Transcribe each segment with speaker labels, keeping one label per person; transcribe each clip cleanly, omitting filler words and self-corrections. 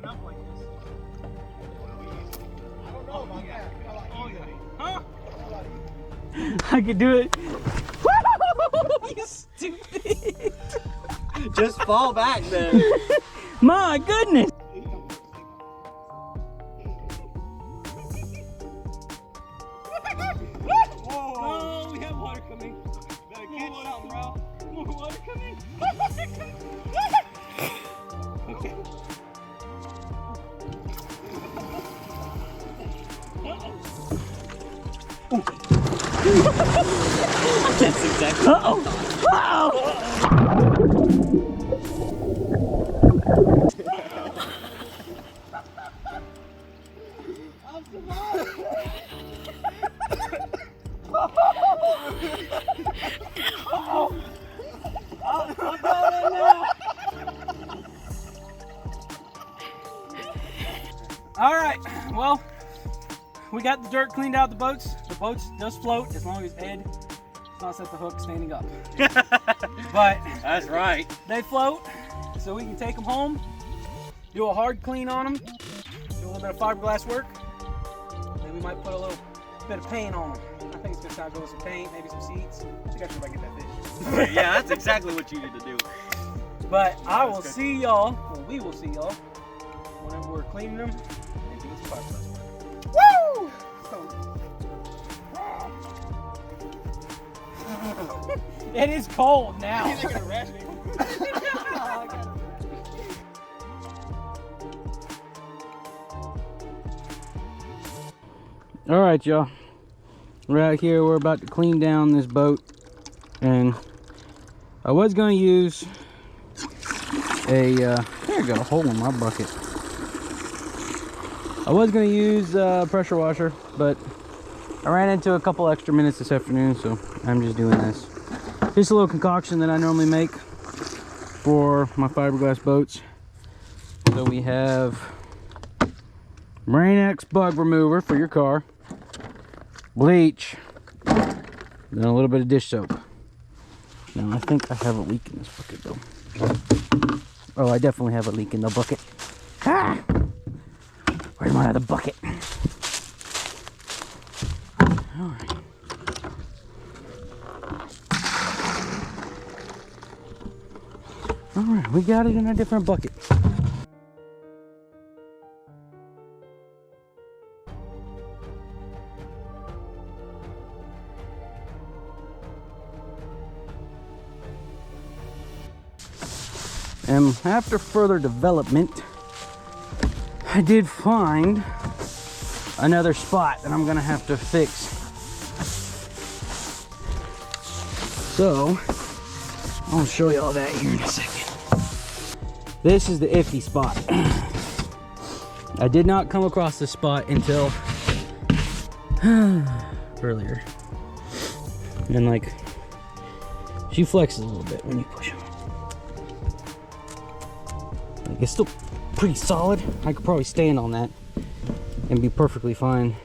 Speaker 1: up like this. I don't know about that. Huh?
Speaker 2: I could do it. You stupid.
Speaker 1: Just fall back then.
Speaker 2: My goodness.
Speaker 1: Oh, we have water coming. Better catch something, bro. More water coming. Okay. That's exactly.
Speaker 2: Uh-oh. Uh-oh.
Speaker 1: I'm surviving. I'm going in now.
Speaker 2: All right, well, we got the dirt cleaned out the boats. The boats does float as long as Ed does not set the hook standing up. But
Speaker 1: That's right.
Speaker 2: they float, so we can take them home, do a hard clean on them, do a little bit of fiberglass work, then we might put a little bit of paint on them. I think it's gonna sound good with some paint, maybe some seats. I think I should get that fish.
Speaker 1: Yeah, that's exactly what you need to do.
Speaker 2: But I will see y'all, well, we will see y'all whenever we're cleaning them and doing some fiberglass work. Woo! It is cold now. All right, y'all. We're out here. We're about to clean down this boat, and I was going to use a. There you go, a hole in my bucket. I was going to use a pressure washer, but I ran into a couple extra minutes this afternoon, so I'm just doing this. Just a little concoction that I normally make for my fiberglass boats. So we have Rain-X bug remover for your car, bleach, then a little bit of dish soap. Now I think I have a leak in this bucket though. Oh, I definitely have a leak in the bucket. Ah! Where's my other bucket? Alright. Alright, we got it in a different bucket. And after further development, I did find another spot that I'm gonna have to fix. So, I'll show you all that here in a second. This is the iffy spot. I did not come across this spot until earlier. And like, she flexes a little bit when you push her. Like, it's still pretty solid. I could probably stand on that and be perfectly fine.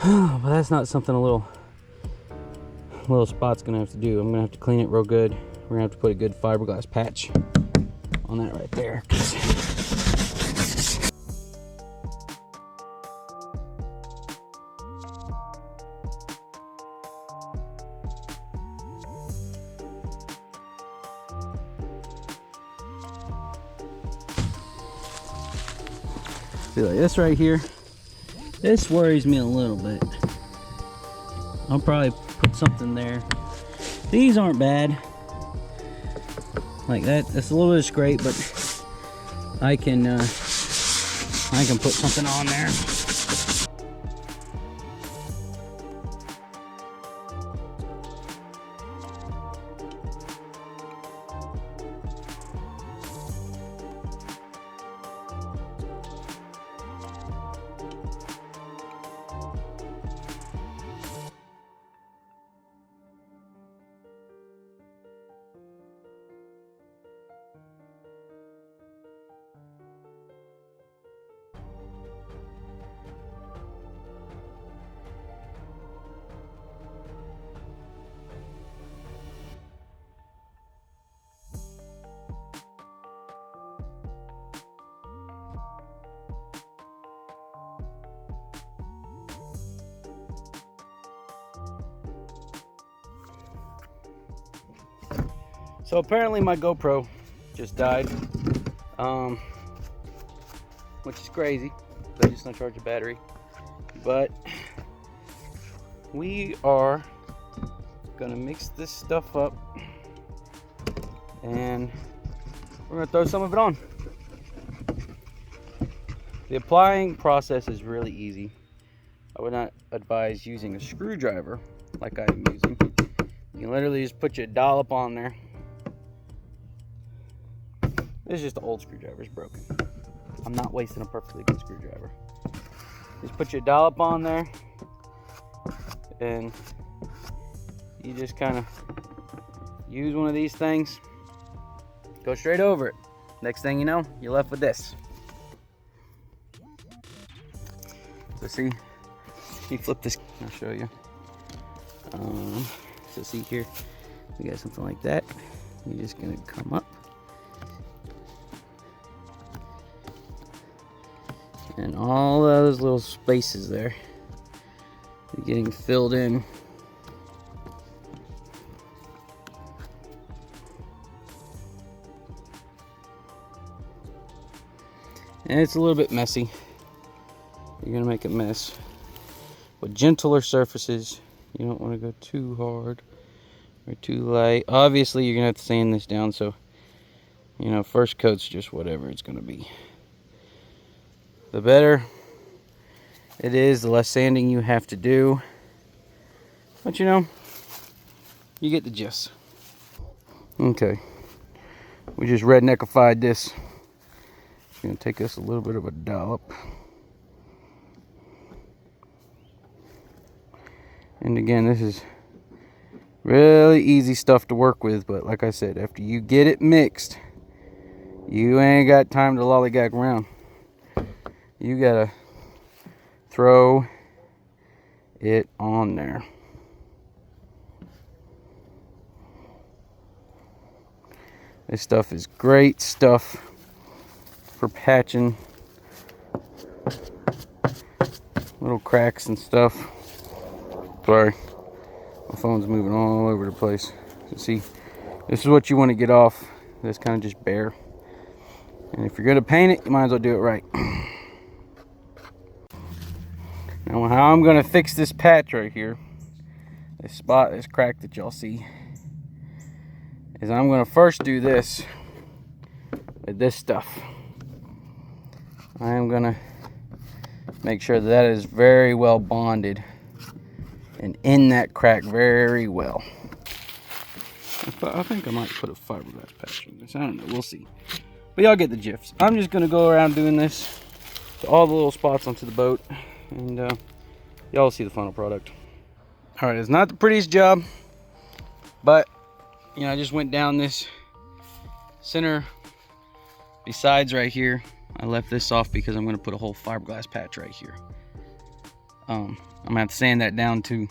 Speaker 2: But that's not something a little spot's gonna have to do. I'm gonna have to clean it real good. We're gonna have to put a good fiberglass patch on that right there. See, like this right here, this worries me a little bit. I'll probably put something there. These aren't bad. Like that, that's a little bit of scrape, but I can put something on there. So apparently my GoPro just died, which is crazy. They just don't charge a battery. But we are gonna mix this stuff up and we're gonna throw some of it on. The applying process is really easy. I would not advise using a screwdriver like I'm using. You can literally just put your dollop on there. This is just an old screwdriver, it's broken. I'm not wasting a perfectly good screwdriver. Just put your dollop on there and you just kind of use one of these things, go straight over it. Next thing you know, you're left with this. So see, you flip this, I'll show you. So see here, we got something like that. You're just gonna come up. And all those little spaces there are getting filled in. And it's a little bit messy. You're gonna make a mess. With gentler surfaces, you don't want to go too hard or too light. Obviously, you're gonna have to sand this down, so you know, first coat's just whatever it's gonna be. The better it is, the less sanding you have to do. But you know, you get the gist. Okay, we just redneckified this. It's gonna take us a little bit of a dollop. And again, this is really easy stuff to work with, but like I said, after you get it mixed, you ain't got time to lollygag around. You gotta throw it on there. This stuff is great stuff for patching little cracks and stuff. Sorry, my phone's moving all over the place. So see, this is what you want to get off. This kind of just bare. And if you're gonna paint it, you might as well do it right. Now how I'm gonna fix this patch right here, this spot, this crack that y'all see, is I'm gonna first do this with this stuff. I am gonna make sure that is very well bonded and in that crack very well. I think I might put a fiberglass patch on this. I don't know, we'll see. But y'all get the gist. I'm just gonna go around doing this to all the little spots onto the boat, and y'all see the final product. All right, it's not the prettiest job, but you know, I just went down this center besides right here. I left this off because I'm gonna put a whole fiberglass patch right here. I'm gonna have to sand that down to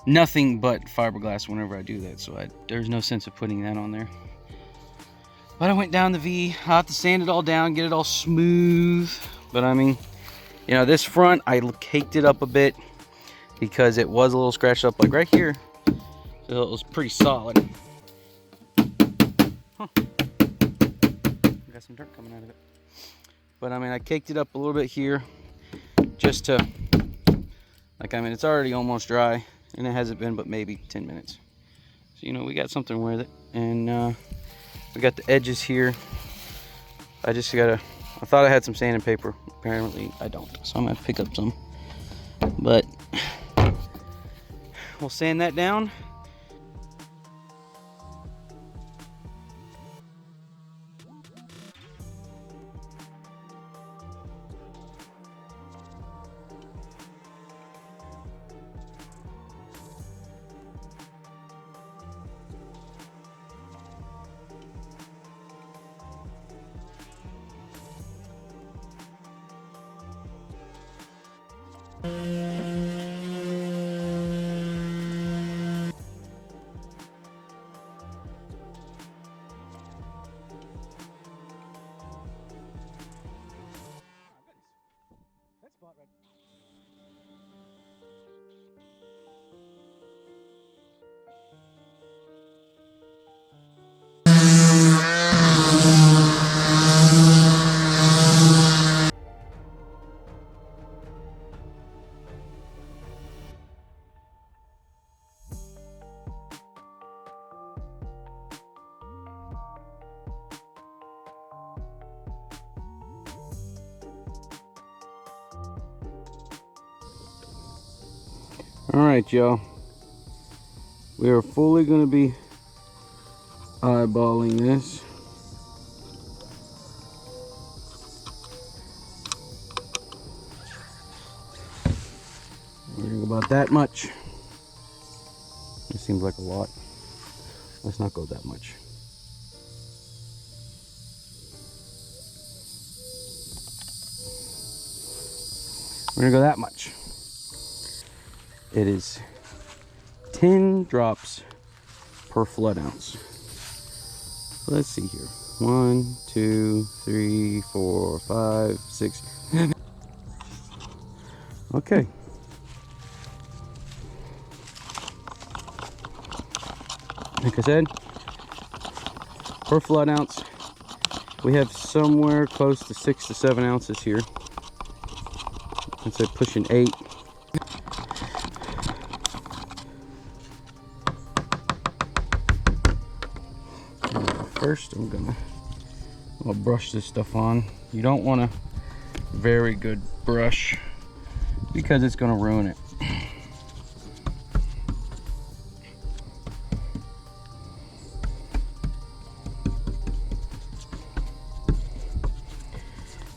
Speaker 2: nothing but fiberglass whenever I do that, so there's no sense of putting that on there. But I went down the V. I'll have to sand it all down, get it all smooth. But I mean, you know, this front, I caked it up a bit because it was a little scratched up, like right here. So it was pretty solid. Huh. Got some dirt coming out of it. But I mean, I caked it up a little bit here just to, like, I mean, it's already almost dry, and it hasn't been but maybe 10 minutes. So, you know, we got something with it. And we got the edges here. I thought I had some sanding paper. Apparently I don't. So I'm gonna pick up some. But we'll sand that down. Alright, y'all. We are fully going to be eyeballing this. We're going to go about that much. It seems like a lot. Let's not go that much. We're going to go that much. It is 10 drops per flood ounce. So let's see here. 1, 2, 3, 4, 5, 6. Okay. Like I said, per flood ounce, we have somewhere close to 6 to 7 ounces here. I'd say pushing 8. First, I'm gonna brush this stuff on. You don't want a very good brush because it's gonna ruin it.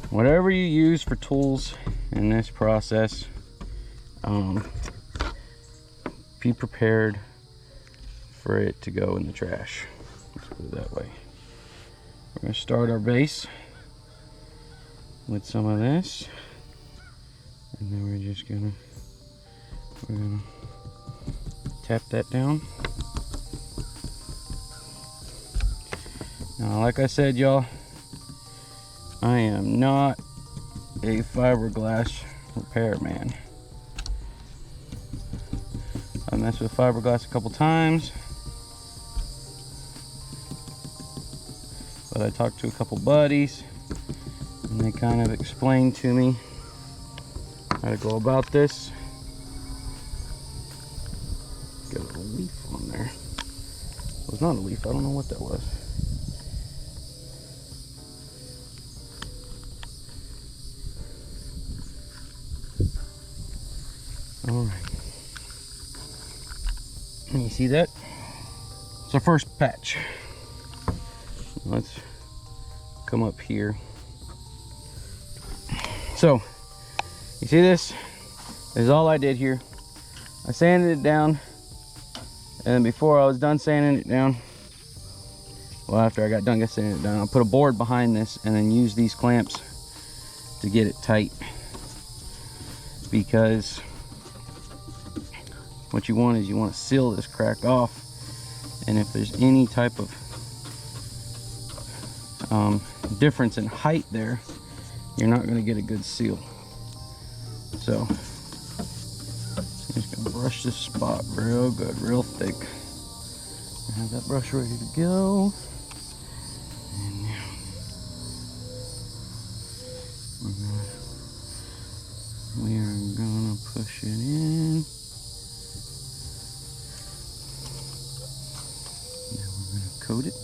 Speaker 2: Whatever you use for tools in this process, be prepared for it to go in the trash. Let's put it that way. We're going to start our base with some of this, and then we're just gonna tap that down. Now, like I said, y'all, I am not a fiberglass repairman. I messed with fiberglass a couple times, but I talked to a couple buddies and they kind of explained to me how to go about this. Got a leaf on there. It was not a leaf, I don't know what that was. Alright. You see that? It's our first patch. Let's come up here. So, you see this? This is all I did here. I sanded it down, and before I was done sanding it down, well, after I got done sanding it down, I put a board behind this and then used these clamps to get it tight. Because what you want is you want to seal this crack off, and if there's any type of difference in height there, you're not going to get a good seal. So I'm just going to brush this spot real good, real thick. I have that brush ready to go. And now we are going to push it in. Now we're going to coat it.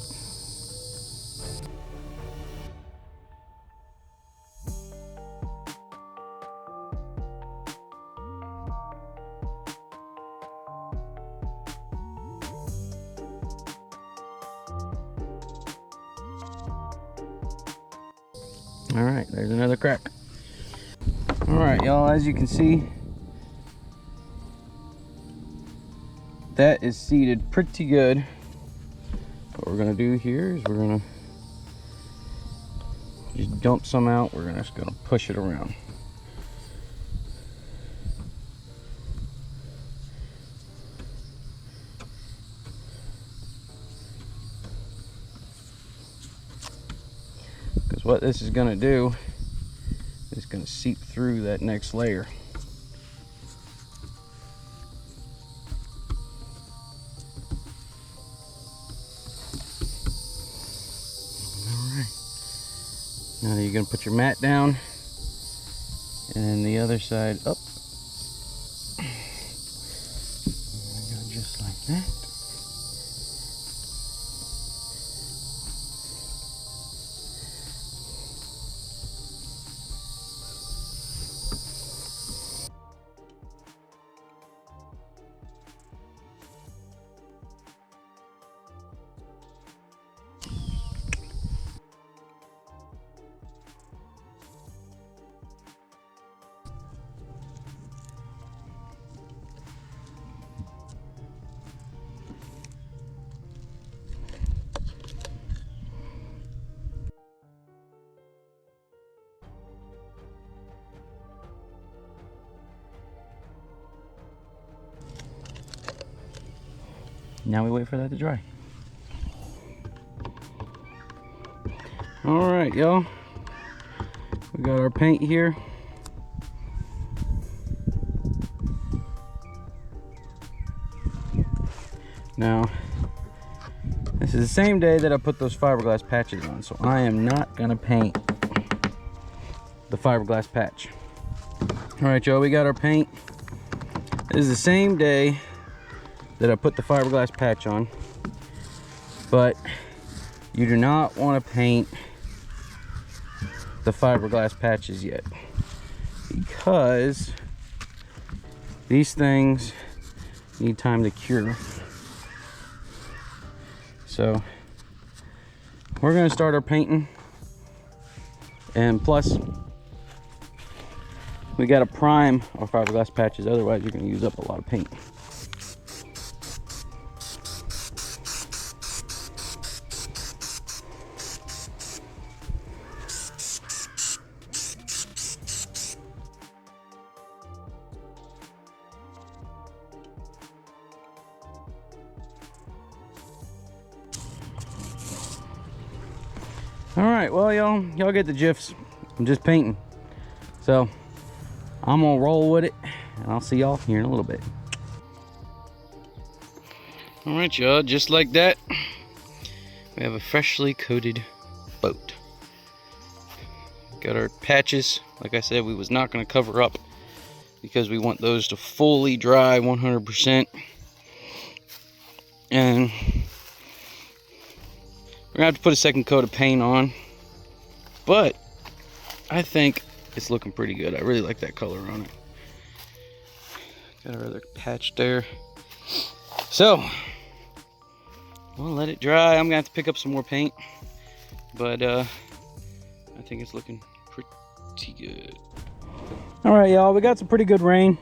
Speaker 2: All right, there's another crack. All right, y'all, as you can see, that is seated pretty good. What we're gonna do here is we're gonna just dump some out. We're just gonna push it around. Because what this is gonna do is gonna seep through that next layer. Now you're going to put your mat down and the other side up. Go just like that. Now we wait for that to dry. All right, y'all. We got our paint here. Now, this is the same day that I put those fiberglass patches on, so I am not gonna paint the fiberglass patch. All right, y'all, we got our paint. This is the same day that I put the fiberglass patch on, but you do not want to paint the fiberglass patches yet, because these things need time to cure. So we're going to start our painting, and plus we got to prime our fiberglass patches, otherwise you're going to use up a lot of paint. All right, well, y'all get the gifs. I'm just painting, so I'm gonna roll with it, and I'll see y'all here in a little bit. All right, y'all, just like that, we have a freshly coated boat. Got our patches. Like I said, we was not gonna cover up because we want those to fully dry 100%. And we're gonna have to put a second coat of paint on, but I think it's looking pretty good. I really like that color on it. Got our other patch there. So we'll let it dry. I'm gonna have to pick up some more paint, but I think it's looking pretty good. All right, y'all, we got some pretty good rain,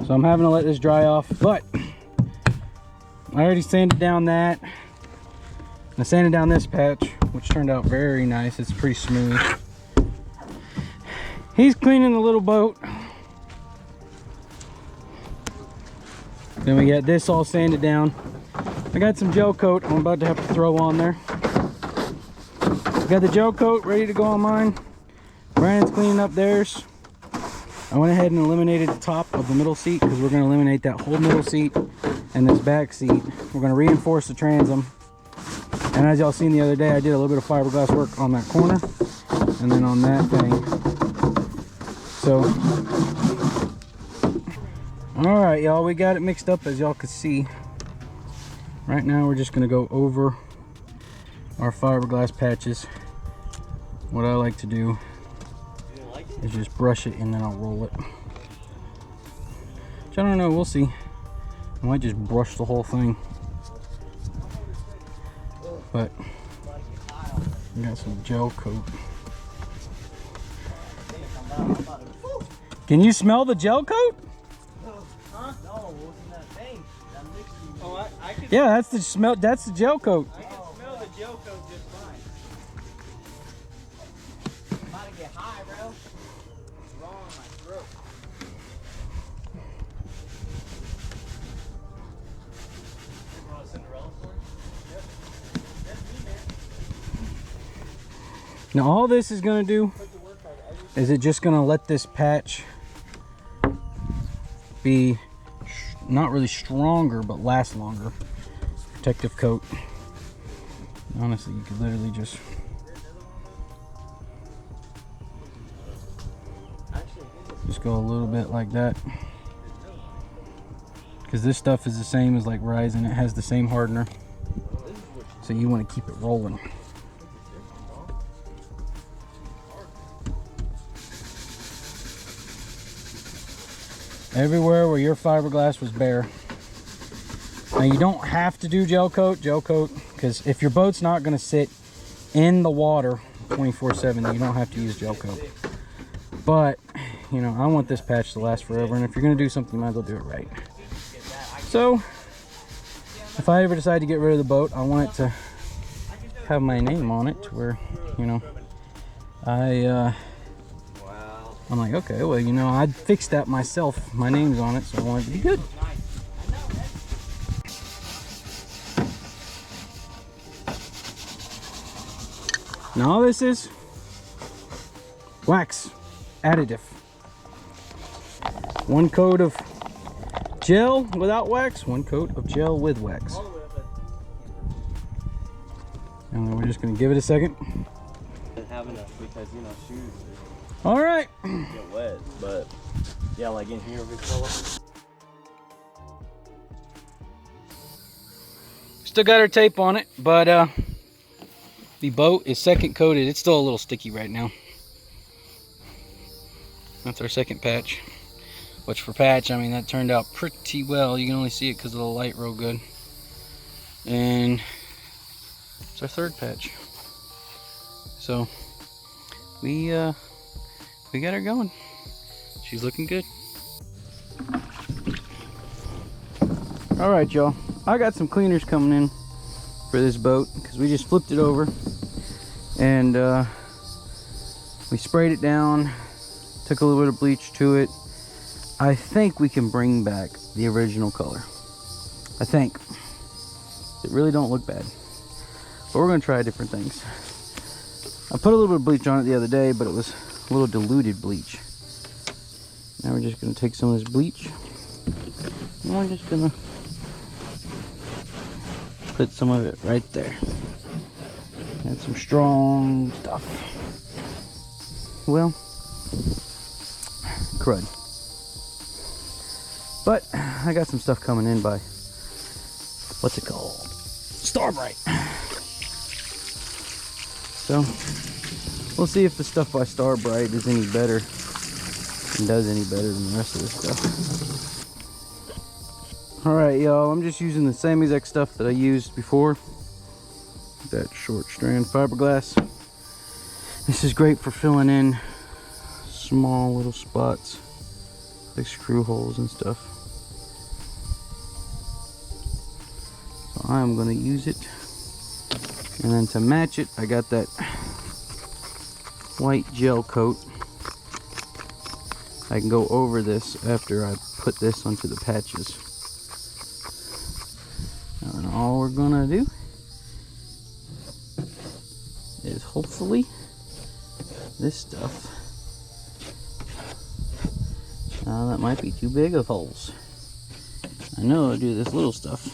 Speaker 2: so I'm having to let this dry off, but I already sanded down that. I sanded down this patch, which turned out very nice. It's pretty smooth. He's cleaning the little boat. Then we got this all sanded down. I got some gel coat I'm about to have to throw on there. Got the gel coat ready to go on mine. Brandon's cleaning up theirs. I went ahead and eliminated the top of the middle seat because we're going to eliminate that whole middle seat and this back seat. We're going to reinforce the transom. And as y'all seen the other day, I did a little bit of fiberglass work on that corner and then on that thing. So, all right, y'all, we got it mixed up, as y'all can see. Right now, we're just gonna go over our fiberglass patches. What I like to do is just brush it and then I'll roll it. Which I don't know, we'll see. I might just brush the whole thing. But we got some gel coat. Can you smell the gel coat?
Speaker 1: Huh? No, wasn't that thing? That mixture. Oh, I can.
Speaker 2: Yeah, that's the smell. That's the gel coat.
Speaker 1: I can smell the gel coat just fine. I'm about to get high, bro. It's wrong on my throat. You want a Cinderella story? Yep. That's me, man.
Speaker 2: Now all this is gonna do is it just gonna let this patch be not really stronger but last longer. Protective coat. Honestly, you could literally just go a little bit like that, because this stuff is the same as like Ryzen. It has the same hardener, so you want to keep it rolling. Everywhere where your fiberglass was bare. Now you don't have to do gel coat, because if your boat's not going to sit in the water 24/7, then you don't have to use gel coat. But, you know, I want this patch to last forever, and if you're going to do something, you might as well do it right. So, if I ever decide to get rid of the boat, I want it to have my name on it, to where, you know, I'm like, okay, well, you know, I'd fix that myself. My name's on it, so I want it to be good. Now all this is wax additive. One coat of gel without wax, one coat of gel with wax. And then we're just gonna give it a second.
Speaker 3: Have enough because you know shoes
Speaker 2: All right.
Speaker 3: get wet, but yeah, like in here, big fella.
Speaker 2: Still got our tape on it, but the boat is second coated. It's still a little sticky right now. That's our second patch. Which for patch, I mean, that turned out pretty well. You can only see it because of the light real good. And it's our third patch. So we got her going. She's looking good. All right, y'all. I got some cleaners coming in for this boat because we just flipped it over and we sprayed it down, took a little bit of bleach to it. I think we can bring back the original color. I think. It really don't look bad. But we're gonna try different things. I put a little bit of bleach on it the other day, but it was a little diluted bleach. Now we're just gonna take some of this bleach and we're just gonna put some of it right there. And some strong stuff. Well, crud. But I got some stuff coming in by, what's it called? Starbright. So we'll see if the stuff by Starbright is any better and does any better than the rest of this stuff. Alright, y'all, I'm just using the same exact stuff that I used before. That short strand fiberglass. This is great for filling in small little spots, like screw holes and stuff. So I'm going to use it. And then to match it, I got that white gel coat. I can go over this after I put this onto the patches. And all we're gonna do is hopefully this stuff. Now that might be too big of holes. I know I'll do this little stuff.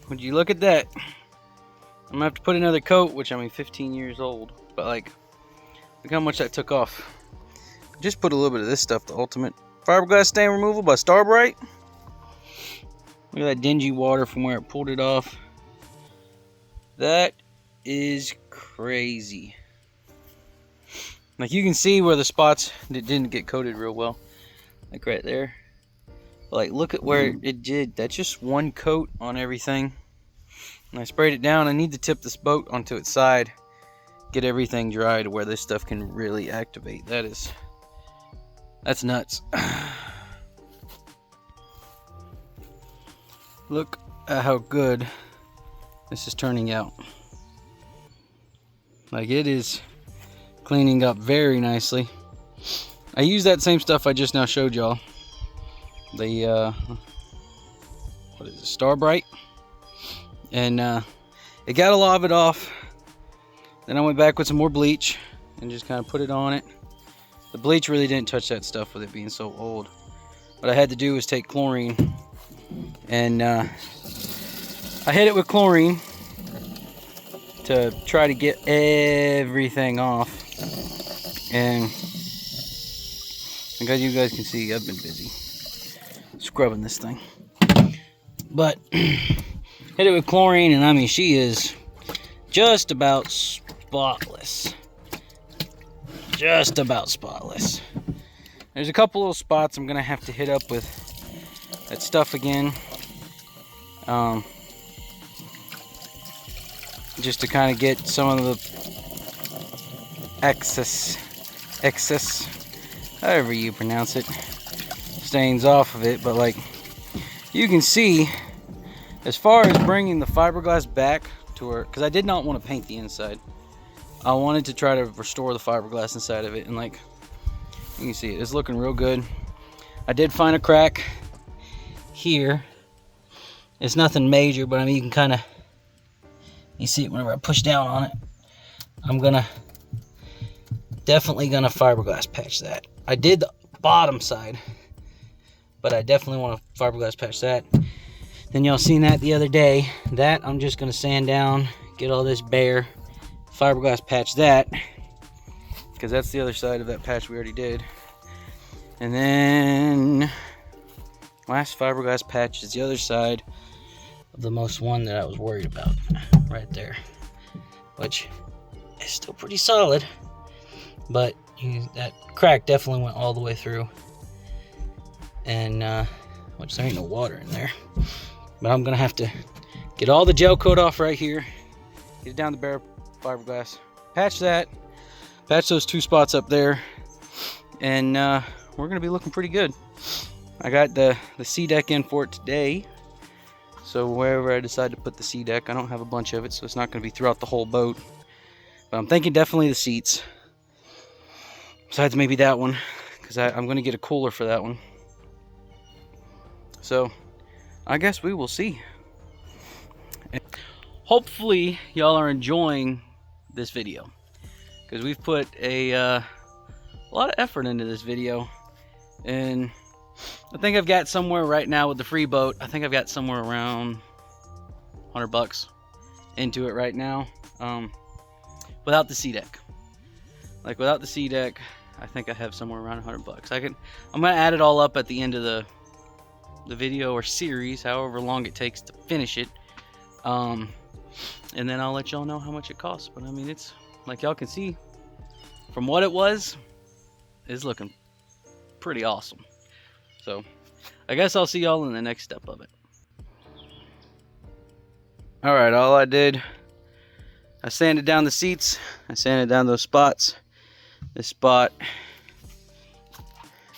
Speaker 2: Would you look at that? I'm gonna have to put another coat, which I mean 15 years old, but like, look how much that took off. Just put a little bit of this stuff, the Ultimate Fiberglass Stain Removal by Starbright. Look at that dingy water from where it pulled it off. That is crazy. Like you can see where the spots that didn't get coated real well, like right there. Like look at where it did. That's just one coat on everything. And I sprayed it down. I need to tip this boat onto its side, get everything dry to where this stuff can really activate. That's nuts. Look at how good this is turning out. Like it is cleaning up very nicely. I use that same stuff I just now showed y'all. The what is it, Starbright, and it got a lot of it off. Then I went back with some more bleach and just kind of put it on it. The bleach really didn't touch that stuff with it being so old. What I had to do was take chlorine and I hit it with chlorine to try to get everything off. And as you guys can see, I've been busy scrubbing this thing, but hit it with chlorine, and I mean she is just about spotless. Just about spotless. There's a couple little spots I'm gonna have to hit up with that stuff again, just to kind of get some of the excess, however you pronounce it, stains off of it. But like you can see, as far as bringing the fiberglass back to where, because I did not want to paint the inside, I wanted to try to restore the fiberglass inside of it, and like you can see, it's looking real good. I did find a crack here. It's nothing major, but I mean, you can kind of, you see it whenever I push down on it. I'm definitely gonna fiberglass patch that. I did the bottom side, but I definitely want to fiberglass patch that. Then y'all seen that the other day. That I'm just gonna sand down, get all this bare, fiberglass patch that, because that's the other side of that patch we already did. And then last fiberglass patch is the other side of the most one that I was worried about, right there, which is still pretty solid, but that crack definitely went all the way through, and which there ain't no water in there. But I'm gonna have to get all the gel coat off right here, get it down the bare fiberglass, patch that, patch those 2 spots up there, and we're gonna be looking pretty good. I got the sea deck in for it today, so wherever I decide to put the sea deck, I don't have a bunch of it, so it's not gonna be throughout the whole boat. But I'm thinking definitely the seats, besides maybe that one, because I'm gonna get a cooler for that one. So I guess we will see. And hopefully y'all are enjoying this video, because we've put a lot of effort into this video, and I think I've got somewhere right now with the free boat, I think I've got somewhere around $100 into it right now, without the sea deck. Like without the sea deck, I think I have somewhere around $100. I'm gonna add it all up at the end of the video or series, however long it takes to finish it, and then I'll let y'all know how much it costs. But I mean, it's like y'all can see from what it was, it's looking pretty awesome. So I guess I'll see y'all in the next step of it. All right, all I did, I sanded down the seats, I sanded down those spots, this spot,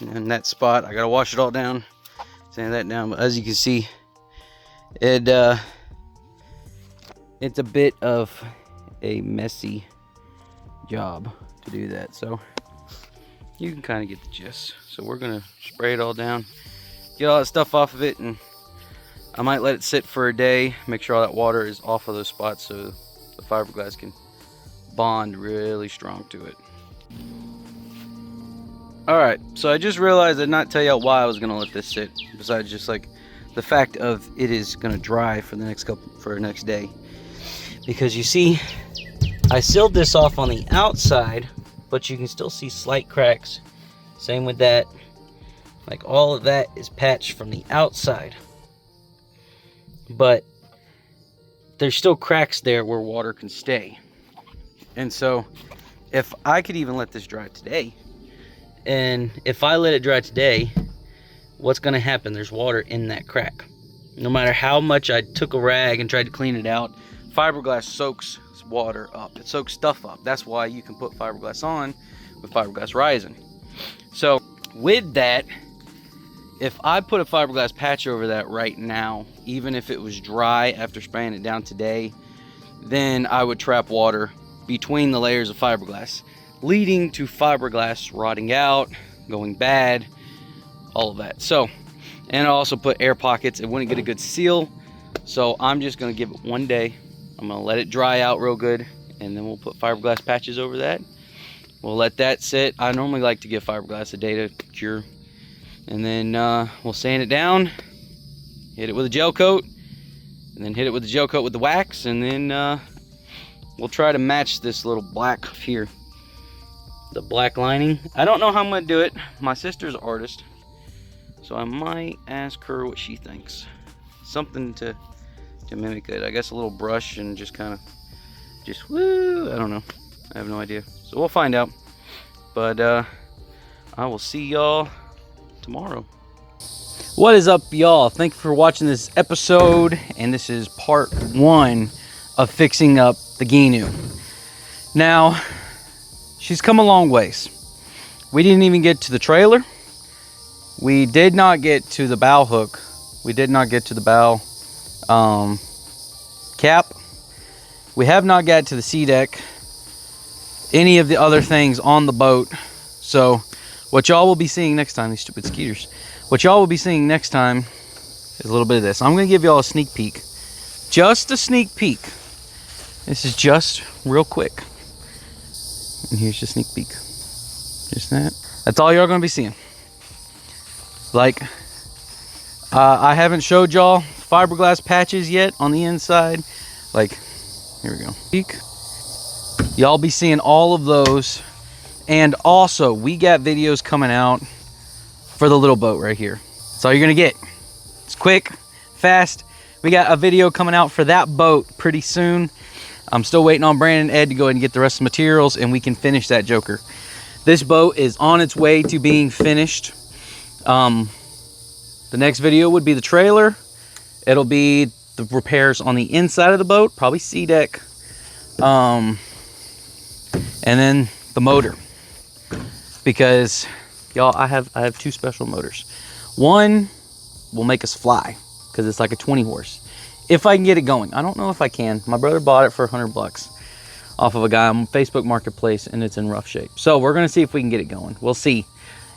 Speaker 2: and that spot. I gotta wash it all down, sand that down. But as you can see, it's a bit of a messy job to do that, so you can kind of get the gist. So we're gonna spray it all down, get all that stuff off of it, and I might let it sit for a day, make sure all that water is off of those spots so the fiberglass can bond really strong to it. Alright, so I just realized I did not tell y'all why I was gonna let this sit, besides just like the fact of it is gonna dry for the next day. Because you see, I sealed this off on the outside, but you can still see slight cracks. Same with that. Like all of that is patched from the outside, but there's still cracks there where water can stay. And so if I could even let this dry today, and if I let it dry today, what's gonna happen? There's water in that crack. No matter how much I took a rag and tried to clean it out, fiberglass soaks water up. It soaks stuff up. That's why you can put fiberglass on with fiberglass rising. So with that, if I put a fiberglass patch over that right now, even if it was dry after spraying it down today, then I would trap water between the layers of fiberglass, leading to fiberglass rotting out, going bad, all of that. So, and I also put air pockets. It wouldn't get a good seal. So I'm just gonna give it one day. I'm gonna let it dry out real good, and then we'll put fiberglass patches over that. We'll let that sit. I normally like to give fiberglass a day to cure. And then we'll sand it down, hit it with a gel coat, and then hit it with the gel coat with the wax, and then we'll try to match this little black here, the black lining. I don't know how I'm gonna do it. My sister's an artist, so I might ask her what she thinks. Something to mimic it. I guess a little brush and just kind of, woo, I don't know. I have no idea. So we'll find out. But I will see y'all tomorrow. What is up, y'all? Thank you for watching this episode, and this is part 1 of fixing up the Gnu. Now, she's come a long ways. We didn't even get to the trailer. We did not get to the bow hook. We did not get to the bow cap. We have not got to the sea deck. any of the other things on the boat. So what y'all will be seeing next time, these stupid skeeters, what y'all will be seeing next time is a little bit of this. I'm gonna give y'all a sneak peek, just a sneak peek. This is just real quick. And here's your sneak peek. Just that. That's all y'all gonna be seeing. Like, I haven't showed y'all fiberglass patches yet on the inside. Like, here we go. Peek. Y'all be seeing all of those. And also, we got videos coming out for the little boat right here. That's all you're gonna get. It's quick, fast. We got a video coming out for that boat pretty soon. I'm still waiting on Brandon and Ed to go ahead and get the rest of the materials, and we can finish that joker. This boat is on its way to being finished. The next video would be the trailer. It'll be the repairs on the inside of the boat, probably sea deck, and then the motor. Because y'all, I have two special motors. One will make us fly because it's like a 20 horse. If I can get it going. I don't know if I can. My brother bought it for $100 off of a guy on Facebook Marketplace, and it's in rough shape. So we're gonna see if we can get it going. We'll see.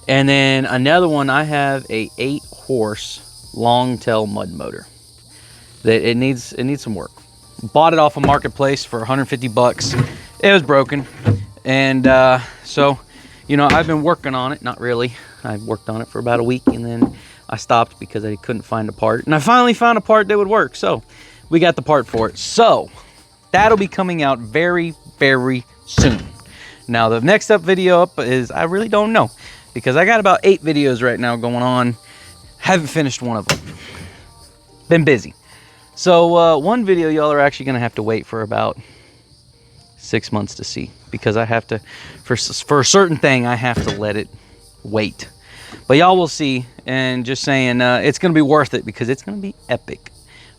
Speaker 2: And then another one, I have a 8 horse long tail mud motor that it needs some work. Bought it off of Marketplace for 150 bucks. It was broken, and so, you know, I've been working on it. Not really. I worked on it for about a week, and then I stopped because I couldn't find a part, and I finally found a part that would work. So we got the part for it. So that'll be coming out very, very soon. Now the next up video up is, I really don't know, because I got about 8 videos right now going on. Haven't finished one of them. Been busy. So one video y'all are actually gonna have to wait for about 6 months to see, because I have to, for a certain thing, I have to let it wait. But y'all will see, and just saying, it's gonna be worth it, because it's gonna be epic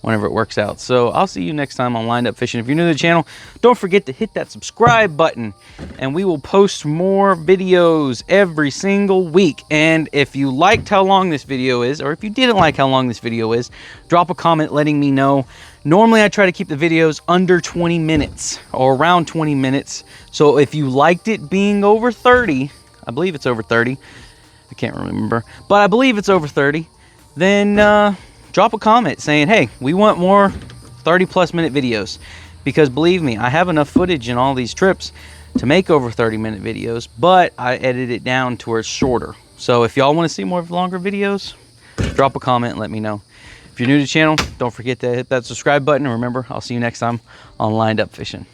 Speaker 2: whenever it works out. So I'll see you next time on Lined Up Fishing. If you're new to the channel, don't forget to hit that subscribe button, and we will post more videos every single week. And if you liked how long this video is, or if you didn't like how long this video is, drop a comment letting me know. Normally I try to keep the videos under 20 minutes or around 20 minutes. So if you liked it being over 30, I believe it's over 30, I can't remember, but I believe it's over 30, then drop a comment saying, hey, we want more 30+ minute videos, because believe me, I have enough footage in all these trips to make over 30-minute videos, but I edit it down to where it's shorter. So if y'all want to see more longer videos, drop a comment and let me know. If you're new to the channel, don't forget to hit that subscribe button, and remember, I'll see you next time on Lined Up Fishing.